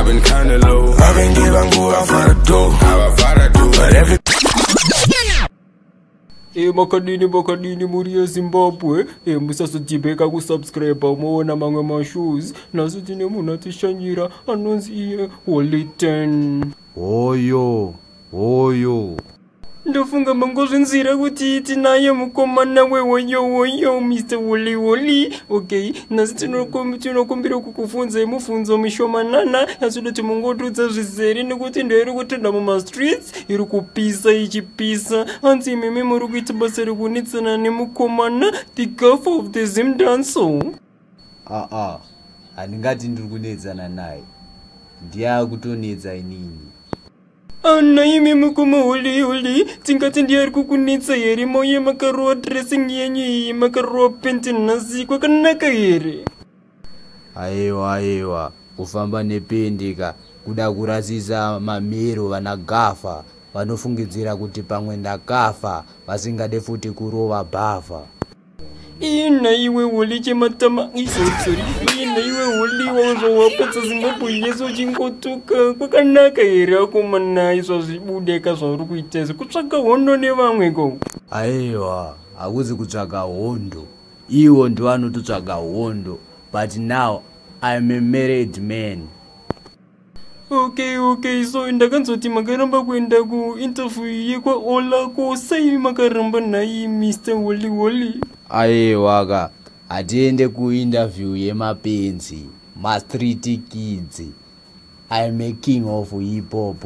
I've been kinda low. I've been giving good for the dough. But every Makadini muri ya Zimbabwe musasotibeka kusubscribe muona mamwe mashows naso tine munhu atishanyira anonzi iye Holy 10 Oyo ndofunga mangozvinzira kuti tinaye mukomana wewoyo Mr. Holy. Okay, nasi tinokumbira kukufunzai mubvunzo mishomanana yasodoti mungotudza zvizere nekuti ndo iri kutenda mumastreets iri kupisa ichipisa. Hanzi imimi muri kuita basa rekunetsana nemukomana the girl of the Zim dance. handingati ndiri kunetsana naye, ndiya kutonetsa inini. Naimi mukoma Holy tingati ndiyari kukunetsa here moye makarowa dressing yenyu iyi makarowa penti nhasi kwakanaka here. Aiwa kufamba nependika kuda kurasisa mamero vanagafa vanofungidzira kuti pamwe ndakafa vasingade futi kurova bhavha. Ina iwe Holy chematama sorry. Ina iwe Holy wazvawapedza Zimbabwe yeso chingotuka kwakanaka here akomana izvo zvibudeka zvauri kuita izvi kutsvaka hondo nevamwe ko. Aiwa hakuzi kutsvaka hondo, iwo ndovanototsvaga hondo, but now I'm a married man. Okay, so ndakanzoti makaramba kuenda kuinterview yekwaOla ko sai makaramba nayi Mr. Holy. Aiwaka hatiende kuinterview yemapenzi ma-street kids. I'm a king of hip hop.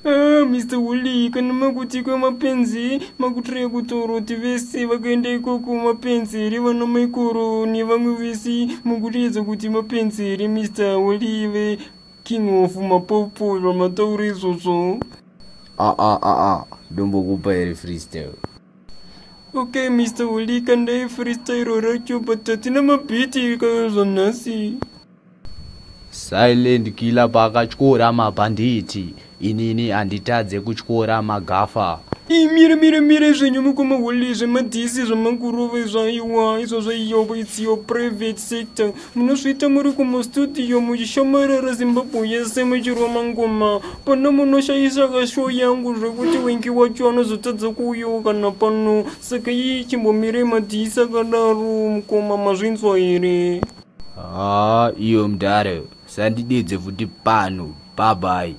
Mr. Holy, kana makuti kwemapenzi makutirei kutoroti vese vakaenda ikoko mapenzeri vana maikoro nevamwe vese mukutiedza kuti mapenzeri Mr. Holy ve king of mapopo vamataura izvozvo. Ndombokupa here freestyle. Okay Mr. Holy, kandai freestyle racho but hatina mabhiti kazvanhasi. Silent killer pakatyora mabhanditi, inini handitadze kutyora magafa. Mire zvenyu mukoma Holy zvemadhisi zvamakurova zvaiwa izvo zvaiyobo it's your private sector. Munozviita muri kumastudio muchishamarara Zimbabwe yese muchirwa mangoma pana munoshayisa kashow yangu zvekuti wengi wacho anozotadza kuuyawo kana pano, saka ii chimbomirei madhisi akadaro mukoma mazvinzwa here. Iyo mudhare sandidedze futi pano, bye bye.